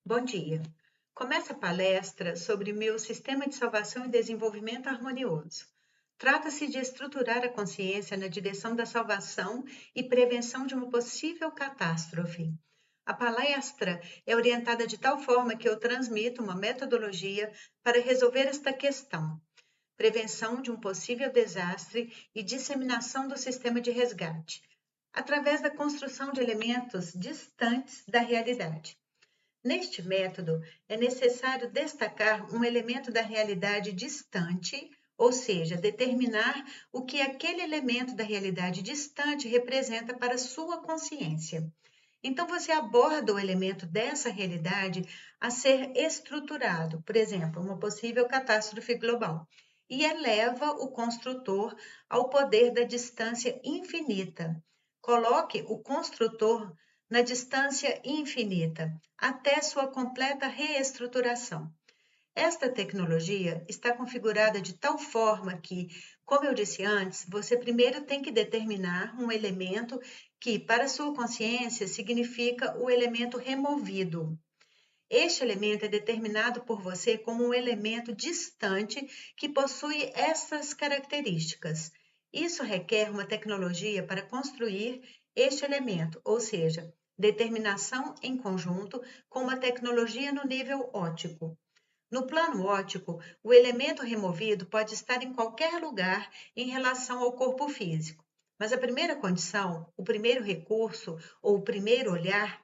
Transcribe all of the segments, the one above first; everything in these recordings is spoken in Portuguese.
Bom dia. Começa a palestra sobre meu sistema de salvação e desenvolvimento harmonioso. Trata-se de estruturar a consciência na direção da salvação e prevenção de uma possível catástrofe. A palestra é orientada de tal forma que eu transmito uma metodologia para resolver esta questão: prevenção de um possível desastre e disseminação do sistema de resgate, através da construção de elementos distantes da realidade. Neste método, é necessário destacar um elemento da realidade distante, ou seja, determinar o que aquele elemento da realidade distante representa para sua consciência. Então, você aborda o elemento dessa realidade a ser estruturado, por exemplo, uma possível catástrofe global, e eleva o construtor ao poder da distância infinita. Coloque o construtor na distância infinita, até sua completa reestruturação. Esta tecnologia está configurada de tal forma que, como eu disse antes, você primeiro tem que determinar um elemento que, para sua consciência, significa o elemento removido. Este elemento é determinado por você como um elemento distante que possui essas características. Isso requer uma tecnologia para construir este elemento, ou seja, determinação em conjunto com uma tecnologia no nível óptico. No plano óptico, o elemento removido pode estar em qualquer lugar em relação ao corpo físico, mas a primeira condição, o primeiro recurso ou o primeiro olhar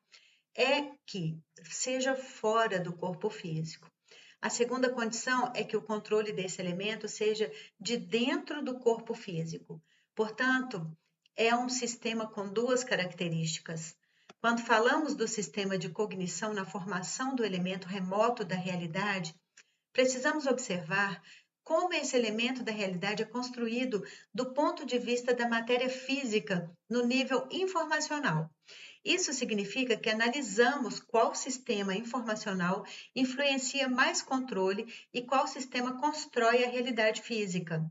é que seja fora do corpo físico. A segunda condição é que o controle desse elemento seja de dentro do corpo físico. Portanto, é um sistema com duas características. Quando falamos do sistema de cognição na formação do elemento remoto da realidade, precisamos observar como esse elemento da realidade é construído do ponto de vista da matéria física no nível informacional. Isso significa que analisamos qual sistema informacional influencia mais controle e qual sistema constrói a realidade física.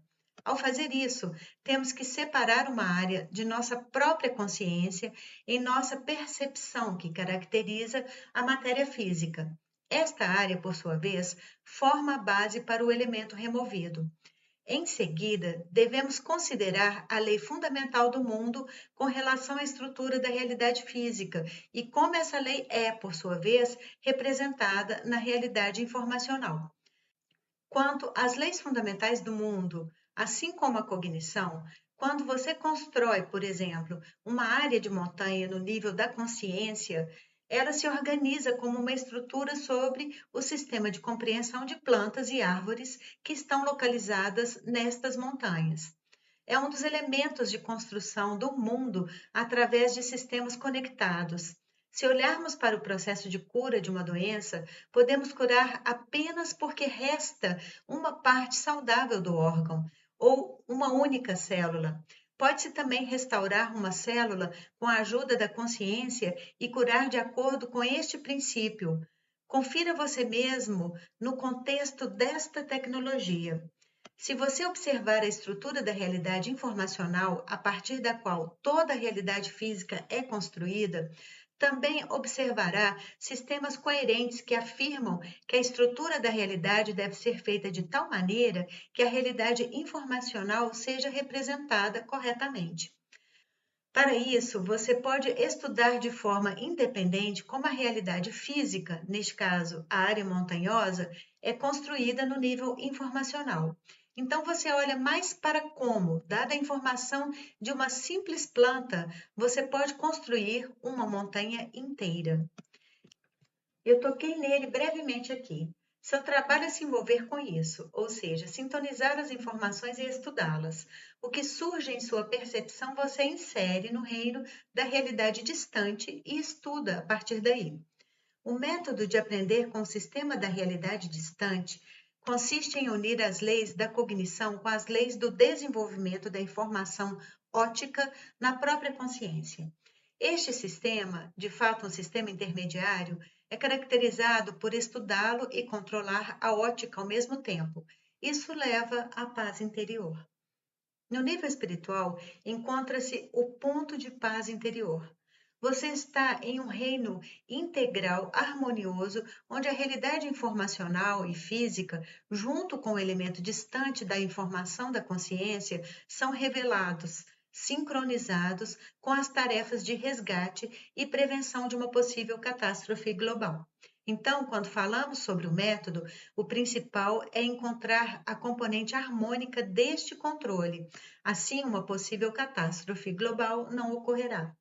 Ao fazer isso, temos que separar uma área de nossa própria consciência em nossa percepção, que caracteriza a matéria física. Esta área, por sua vez, forma a base para o elemento removido. Em seguida, devemos considerar a lei fundamental do mundo com relação à estrutura da realidade física e como essa lei é, por sua vez, representada na realidade informacional. Quanto às leis fundamentais do mundo, assim como a cognição, quando você constrói, por exemplo, uma área de montanha no nível da consciência, ela se organiza como uma estrutura sobre o sistema de compreensão de plantas e árvores que estão localizadas nestas montanhas. É um dos elementos de construção do mundo através de sistemas conectados. Se olharmos para o processo de cura de uma doença, podemos curar apenas porque resta uma parte saudável do órgão ou uma única célula. Pode-se também restaurar uma célula com a ajuda da consciência e curar de acordo com este princípio. Confira você mesmo no contexto desta tecnologia. Se você observar a estrutura da realidade informacional a partir da qual toda a realidade física é construída, também observará sistemas coerentes que afirmam que a estrutura da realidade deve ser feita de tal maneira que a realidade informacional seja representada corretamente. Para isso, você pode estudar de forma independente como a realidade física, neste caso a área montanhosa, é construída no nível informacional. Então, você olha mais para como, dada a informação de uma simples planta, você pode construir uma montanha inteira. Eu toquei nele brevemente aqui. Seu trabalho é se envolver com isso, ou seja, sintonizar as informações e estudá-las. O que surge em sua percepção você insere no reino da realidade distante e estuda a partir daí. O método de aprender com o sistema da realidade distante consiste em unir as leis da cognição com as leis do desenvolvimento da informação ótica na própria consciência. Este sistema, de fato um sistema intermediário, é caracterizado por estudá-lo e controlar a ótica ao mesmo tempo. Isso leva à paz interior. No nível espiritual, encontra-se o ponto de paz interior. Você está em um reino integral, harmonioso, onde a realidade informacional e física, junto com o elemento distante da informação da consciência, são revelados, sincronizados com as tarefas de resgate e prevenção de uma possível catástrofe global. Então, quando falamos sobre o método, o principal é encontrar a componente harmônica deste controle. Assim, uma possível catástrofe global não ocorrerá.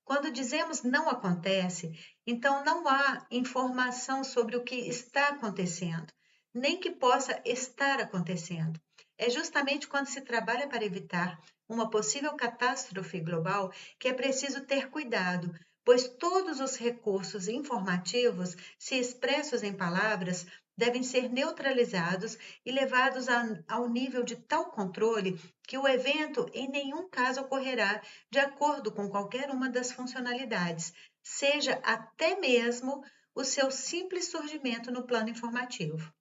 Quando dizemos não acontece, então não há informação sobre o que está acontecendo, nem que possa estar acontecendo. É justamente quando se trabalha para evitar uma possível catástrofe global que é preciso ter cuidado, pois todos os recursos informativos, se expressos em palavras, devem ser neutralizados e levados ao nível de tal controle que o evento em nenhum caso ocorrerá de acordo com qualquer uma das funcionalidades, seja até mesmo o seu simples surgimento no plano informativo.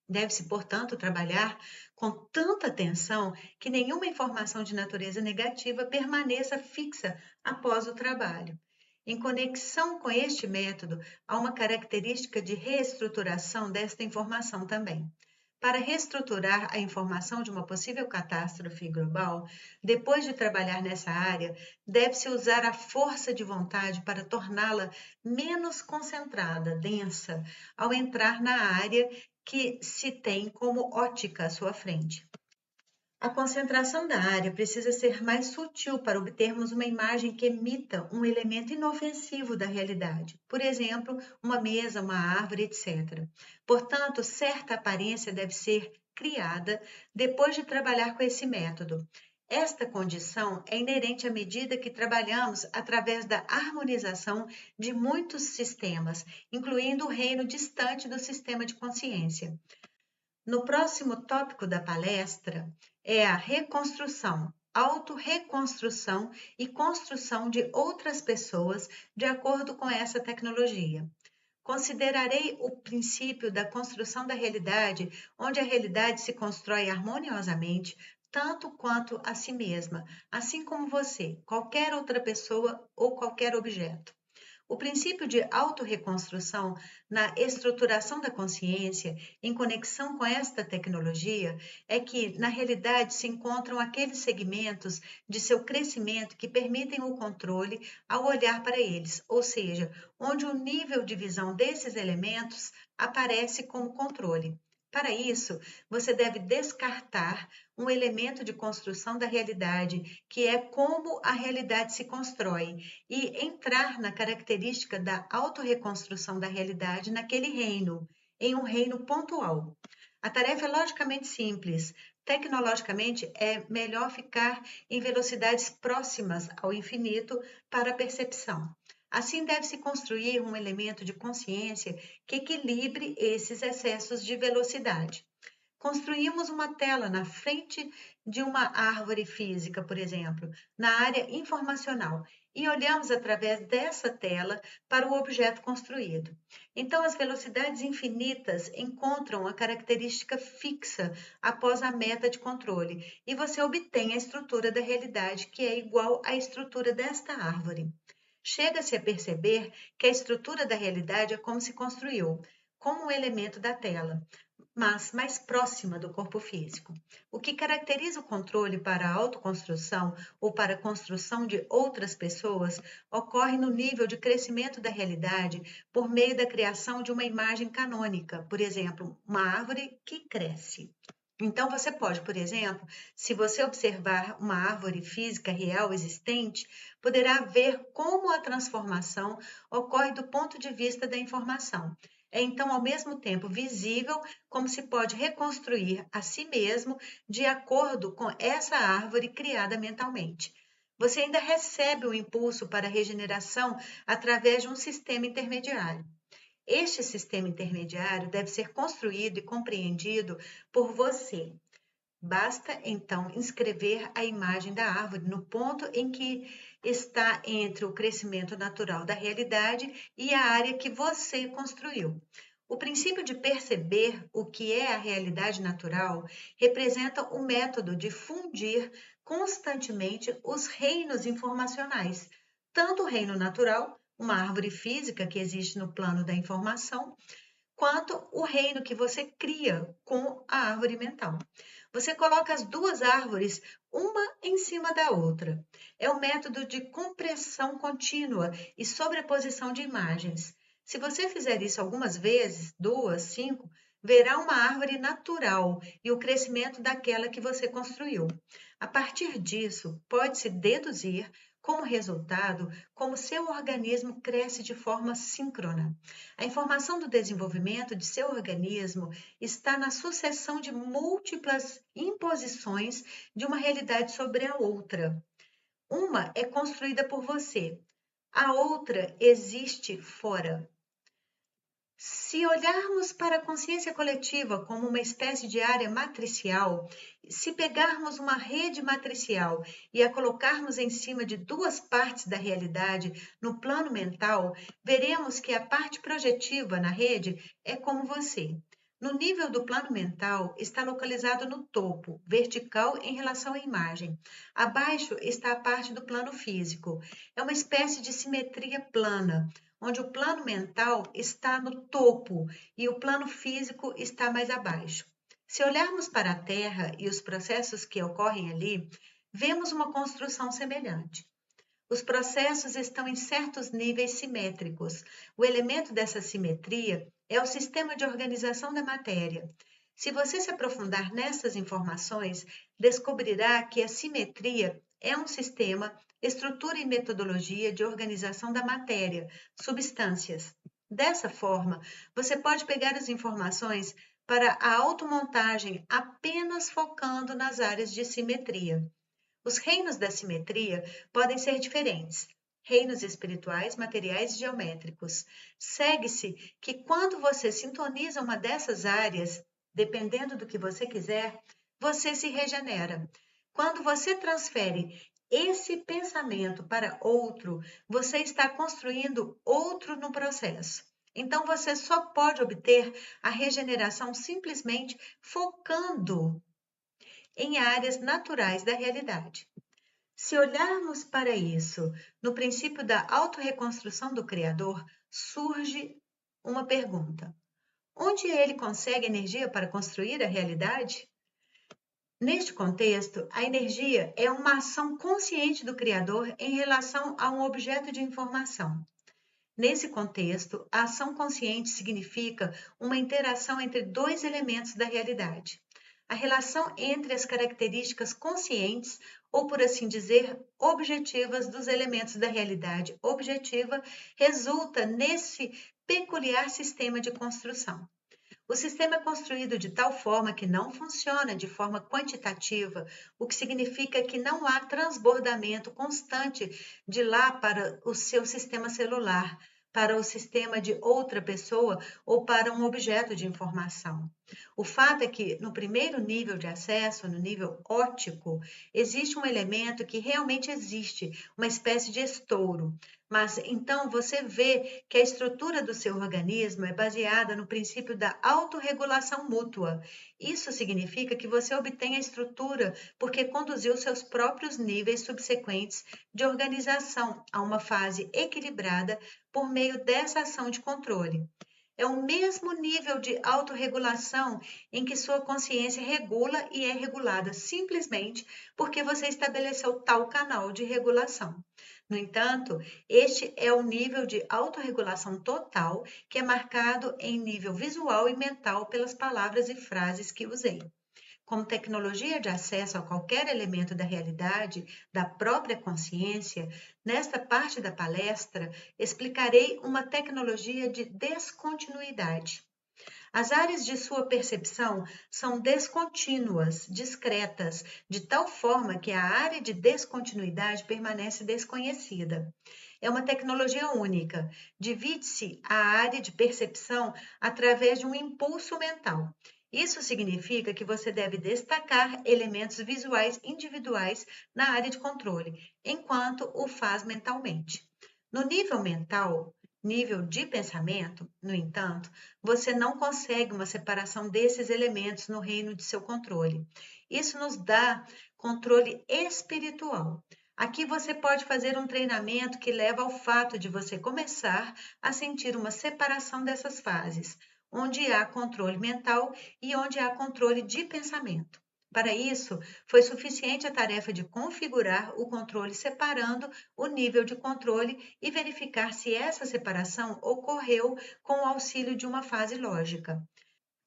Deve-se, portanto, trabalhar com tanta atenção que nenhuma informação de natureza negativa permaneça fixa após o trabalho. Em conexão com este método, há uma característica de reestruturação desta informação também. Para reestruturar a informação de uma possível catástrofe global, depois de trabalhar nessa área, deve-se usar a força de vontade para torná-la menos concentrada, densa, ao entrar na área que se tem como ótica à sua frente. A concentração da área precisa ser mais sutil para obtermos uma imagem que emita um elemento inofensivo da realidade, por exemplo, uma mesa, uma árvore, etc. Portanto, certa aparência deve ser criada depois de trabalhar com esse método. Esta condição é inerente à medida que trabalhamos através da harmonização de muitos sistemas, incluindo o reino distante do sistema de consciência. No próximo tópico da palestra é a reconstrução, autorreconstrução e construção de outras pessoas de acordo com essa tecnologia. Considerarei o princípio da construção da realidade, onde a realidade se constrói harmoniosamente, tanto quanto a si mesma, assim como você, qualquer outra pessoa ou qualquer objeto. O princípio de autorreconstrução na estruturação da consciência, em conexão com esta tecnologia, é que, na realidade, se encontram aqueles segmentos de seu crescimento que permitem o controle ao olhar para eles, ou seja, onde o nível de visão desses elementos aparece como controle. Para isso, você deve descartar um elemento de construção da realidade, que é como a realidade se constrói, e entrar na característica da autorreconstrução da realidade naquele reino, em um reino pontual. A tarefa é logicamente simples. Tecnologicamente, é melhor ficar em velocidades próximas ao infinito para a percepção. Assim, deve-se construir um elemento de consciência que equilibre esses excessos de velocidade. Construímos uma tela na frente de uma árvore física, por exemplo, na área informacional, e olhamos através dessa tela para o objeto construído. Então, as velocidades infinitas encontram a característica fixa após a meta de controle, e você obtém a estrutura da realidade, que é igual à estrutura desta árvore. Chega-se a perceber que a estrutura da realidade é como se construiu, como um elemento da tela, mas mais próxima do corpo físico. O que caracteriza o controle para a autoconstrução ou para a construção de outras pessoas ocorre no nível de crescimento da realidade por meio da criação de uma imagem canônica, por exemplo, uma árvore que cresce. Então, você pode, por exemplo, se você observar uma árvore física real existente, poderá ver como a transformação ocorre do ponto de vista da informação. É então ao mesmo tempo visível como se pode reconstruir a si mesmo de acordo com essa árvore criada mentalmente. Você ainda recebe o impulso para a regeneração através de um sistema intermediário. Este sistema intermediário deve ser construído e compreendido por você. Basta então inscrever a imagem da árvore no ponto em que está entre o crescimento natural da realidade e a área que você construiu. O princípio de perceber o que é a realidade natural representa o método de fundir constantemente os reinos informacionais, tanto o reino natural, uma árvore física que existe no plano da informação, quanto o reino que você cria com a árvore mental. Você coloca as duas árvores uma em cima da outra. É o método de compressão contínua e sobreposição de imagens. Se você fizer isso algumas vezes, 2, 5, verá uma árvore natural e o crescimento daquela que você construiu. A partir disso, pode-se deduzir como resultado como seu organismo cresce de forma síncrona. A informação do desenvolvimento de seu organismo está na sucessão de múltiplas imposições de uma realidade sobre a outra. Uma é construída por você, a outra existe fora. Se olharmos para a consciência coletiva como uma espécie de área matricial, se pegarmos uma rede matricial e a colocarmos em cima de duas partes da realidade no plano mental, veremos que a parte projetiva na rede é como você. No nível do plano mental, está localizado no topo, vertical em relação à imagem. Abaixo está a parte do plano físico. É uma espécie de simetria plana, onde o plano mental está no topo e o plano físico está mais abaixo. Se olharmos para a Terra e os processos que ocorrem ali, vemos uma construção semelhante. Os processos estão em certos níveis simétricos. O elemento dessa simetria é o sistema de organização da matéria. Se você se aprofundar nessas informações, descobrirá que a simetria é um sistema, estrutura e metodologia de organização da matéria, substâncias. Dessa forma, você pode pegar as informações para a automontagem apenas focando nas áreas de simetria. Os reinos da simetria podem ser diferentes. Reinos espirituais, materiais e geométricos. Segue-se que quando você sintoniza uma dessas áreas, dependendo do que você quiser, você se regenera. Quando você transfere esse pensamento para outro, você está construindo outro no processo. Então, você só pode obter a regeneração simplesmente focando em áreas naturais da realidade. Se olharmos para isso no princípio da autorreconstrução do Criador, surge uma pergunta: onde ele consegue energia para construir a realidade? Neste contexto, a energia é uma ação consciente do Criador em relação a um objeto de informação. Nesse contexto, a ação consciente significa uma interação entre dois elementos da realidade. A relação entre as características conscientes, ou por assim dizer, objetivas dos elementos da realidade objetiva, resulta nesse peculiar sistema de construção. O sistema é construído de tal forma que não funciona de forma quantitativa, o que significa que não há transbordamento constante de lá para o seu sistema celular, para o sistema de outra pessoa ou para um objeto de informação. O fato é que, no primeiro nível de acesso, no nível óptico, existe um elemento que realmente existe, uma espécie de estouro. Mas então você vê que a estrutura do seu organismo é baseada no princípio da autorregulação mútua. Isso significa que você obtém a estrutura porque conduziu seus próprios níveis subsequentes de organização a uma fase equilibrada por meio dessa ação de controle. É o mesmo nível de autorregulação em que sua consciência regula e é regulada simplesmente porque você estabeleceu tal canal de regulação. No entanto, este é o nível de autorregulação total que é marcado em nível visual e mental pelas palavras e frases que usei. Como tecnologia de acesso a qualquer elemento da realidade, da própria consciência, nesta parte da palestra explicarei uma tecnologia de descontinuidade. As áreas de sua percepção são descontínuas, discretas, de tal forma que a área de descontinuidade permanece desconhecida. É uma tecnologia única. Divide-se a área de percepção através de um impulso mental. Isso significa que você deve destacar elementos visuais individuais na área de controle, enquanto o faz mentalmente. No nível mental, nível de pensamento, no entanto, você não consegue uma separação desses elementos no reino de seu controle. Isso nos dá controle espiritual. Aqui você pode fazer um treinamento que leva ao fato de você começar a sentir uma separação dessas fases, onde há controle mental e onde há controle de pensamento. Para isso, foi suficiente a tarefa de configurar o controle separando o nível de controle e verificar se essa separação ocorreu com o auxílio de uma fase lógica.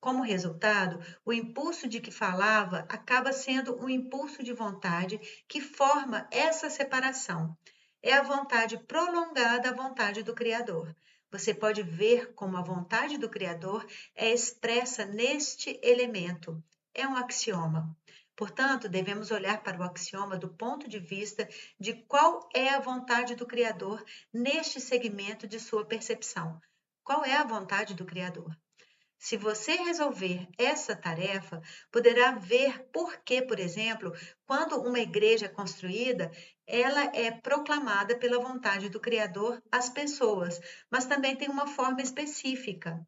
Como resultado, o impulso de que falava acaba sendo um impulso de vontade que forma essa separação. É a vontade prolongada à vontade do Criador. Você pode ver como a vontade do Criador é expressa neste elemento. É um axioma. Portanto, devemos olhar para o axioma do ponto de vista de qual é a vontade do Criador neste segmento de sua percepção. Qual é a vontade do Criador? Se você resolver essa tarefa, poderá ver por que, por exemplo, quando uma igreja é construída, ela é proclamada pela vontade do Criador às pessoas, mas também tem uma forma específica.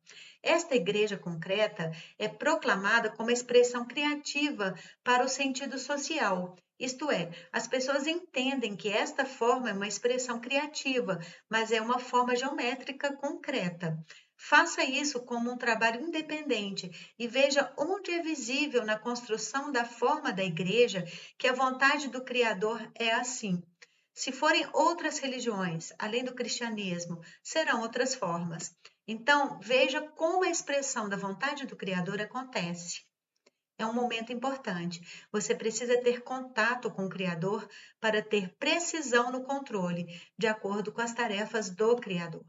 Esta igreja concreta é proclamada como expressão criativa para o sentido social. Isto é, as pessoas entendem que esta forma é uma expressão criativa, mas é uma forma geométrica concreta. Faça isso como um trabalho independente e veja onde é visível na construção da forma da igreja que a vontade do Criador é assim. Se forem outras religiões, além do cristianismo, serão outras formas. Então, veja como a expressão da vontade do Criador acontece. É um momento importante. Você precisa ter contato com o Criador para ter precisão no controle, de acordo com as tarefas do Criador.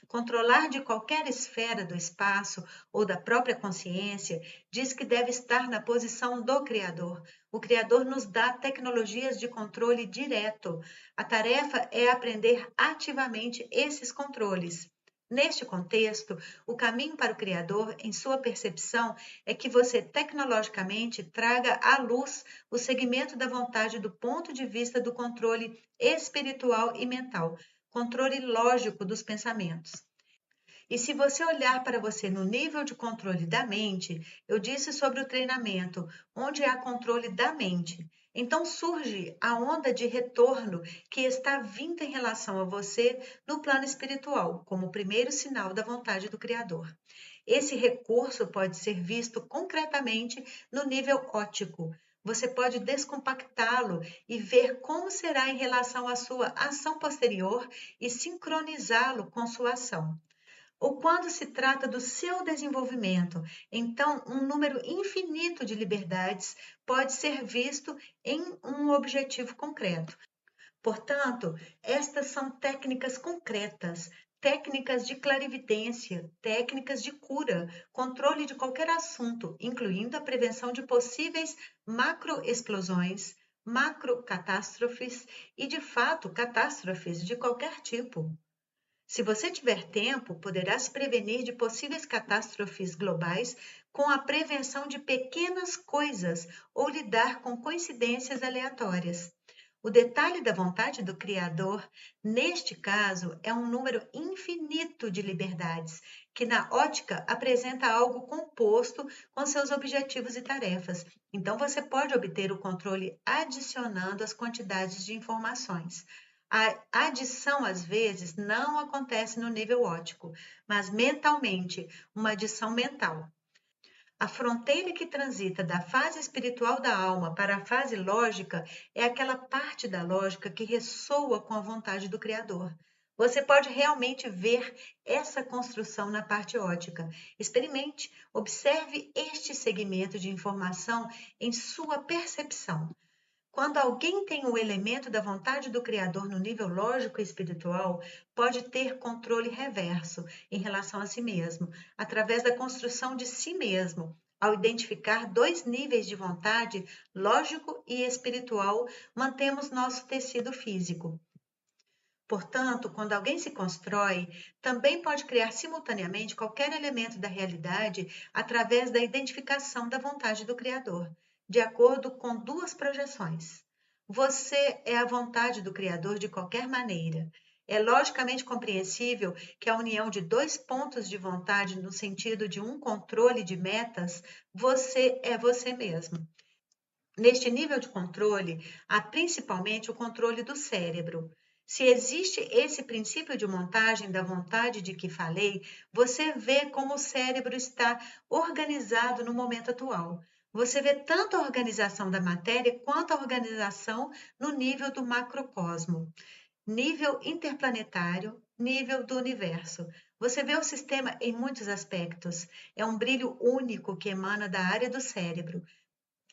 Controlar de qualquer esfera do espaço ou da própria consciência diz que deve estar na posição do Criador. O Criador nos dá tecnologias de controle direto. A tarefa é aprender ativamente esses controles. Neste contexto, o caminho para o Criador, em sua percepção, é que você tecnologicamente traga à luz o segmento da vontade do ponto de vista do controle espiritual e mental, controle lógico dos pensamentos. E se você olhar para você no nível de controle da mente, eu disse sobre o treinamento, onde há controle da mente. Então surge a onda de retorno que está vindo em relação a você no plano espiritual, como o primeiro sinal da vontade do Criador. Esse recurso pode ser visto concretamente no nível óptico. Você pode descompactá-lo e ver como será em relação à sua ação posterior e sincronizá-lo com sua ação. Ou quando se trata do seu desenvolvimento, então um número infinito de liberdades pode ser visto em um objetivo concreto. Portanto, estas são técnicas concretas, técnicas de clarividência, técnicas de cura, controle de qualquer assunto, incluindo a prevenção de possíveis macroexplosões, macrocatástrofes e, de fato, catástrofes de qualquer tipo. Se você tiver tempo, poderá se prevenir de possíveis catástrofes globais com a prevenção de pequenas coisas ou lidar com coincidências aleatórias. O detalhe da vontade do Criador, neste caso, é um número infinito de liberdades, que na ótica apresenta algo composto com seus objetivos e tarefas. Então, você pode obter o controle adicionando as quantidades de informações. A adição, às vezes, não acontece no nível óptico, mas mentalmente, uma adição mental. A fronteira que transita da fase espiritual da alma para a fase lógica é aquela parte da lógica que ressoa com a vontade do Criador. Você pode realmente ver essa construção na parte ótica. Experimente, observe este segmento de informação em sua percepção. Quando alguém tem o elemento da vontade do Criador no nível lógico e espiritual, pode ter controle reverso em relação a si mesmo, através da construção de si mesmo. Ao identificar dois níveis de vontade, lógico e espiritual, mantemos nosso tecido físico. Portanto, quando alguém se constrói, também pode criar simultaneamente qualquer elemento da realidade através da identificação da vontade do Criador, de acordo com duas projeções. Você é a vontade do Criador de qualquer maneira. É logicamente compreensível que a união de dois pontos de vontade no sentido de um controle de metas, você é você mesmo. Neste nível de controle, há principalmente o controle do cérebro. Se existe esse princípio de montagem da vontade de que falei, você vê como o cérebro está organizado no momento atual. Você vê tanto a organização da matéria quanto a organização no nível do macrocosmo, nível interplanetário, nível do universo. Você vê o sistema em muitos aspectos. É um brilho único que emana da área do cérebro.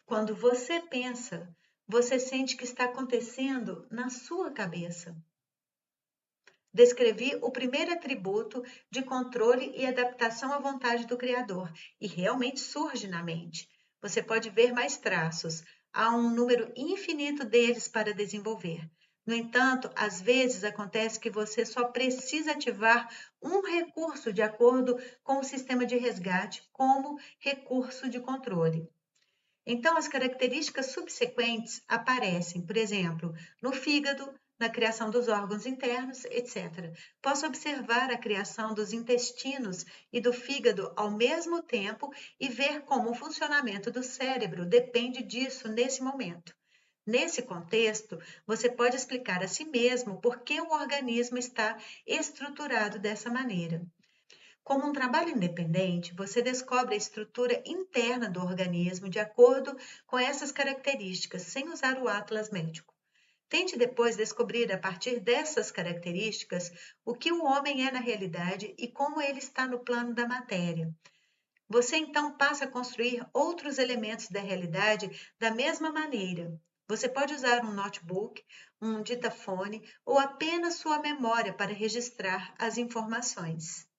Quando você pensa, você sente que está acontecendo na sua cabeça. Descrevi o primeiro atributo de controle e adaptação à vontade do Criador, e realmente surge na mente. Você pode ver mais traços, há um número infinito deles para desenvolver. No entanto, às vezes acontece que você só precisa ativar um recurso de acordo com o sistema de resgate como recurso de controle. Então, as características subsequentes aparecem, por exemplo, no fígado, na criação dos órgãos internos, etc. Posso observar a criação dos intestinos e do fígado ao mesmo tempo e ver como o funcionamento do cérebro depende disso nesse momento. Nesse contexto, você pode explicar a si mesmo por que o organismo está estruturado dessa maneira. Como um trabalho independente, você descobre a estrutura interna do organismo de acordo com essas características, sem usar o atlas médico. Tente depois descobrir, a partir dessas características, o que o homem é na realidade e como ele está no plano da matéria. Você então passa a construir outros elementos da realidade da mesma maneira. Você pode usar um notebook, um ditafone ou apenas sua memória para registrar as informações.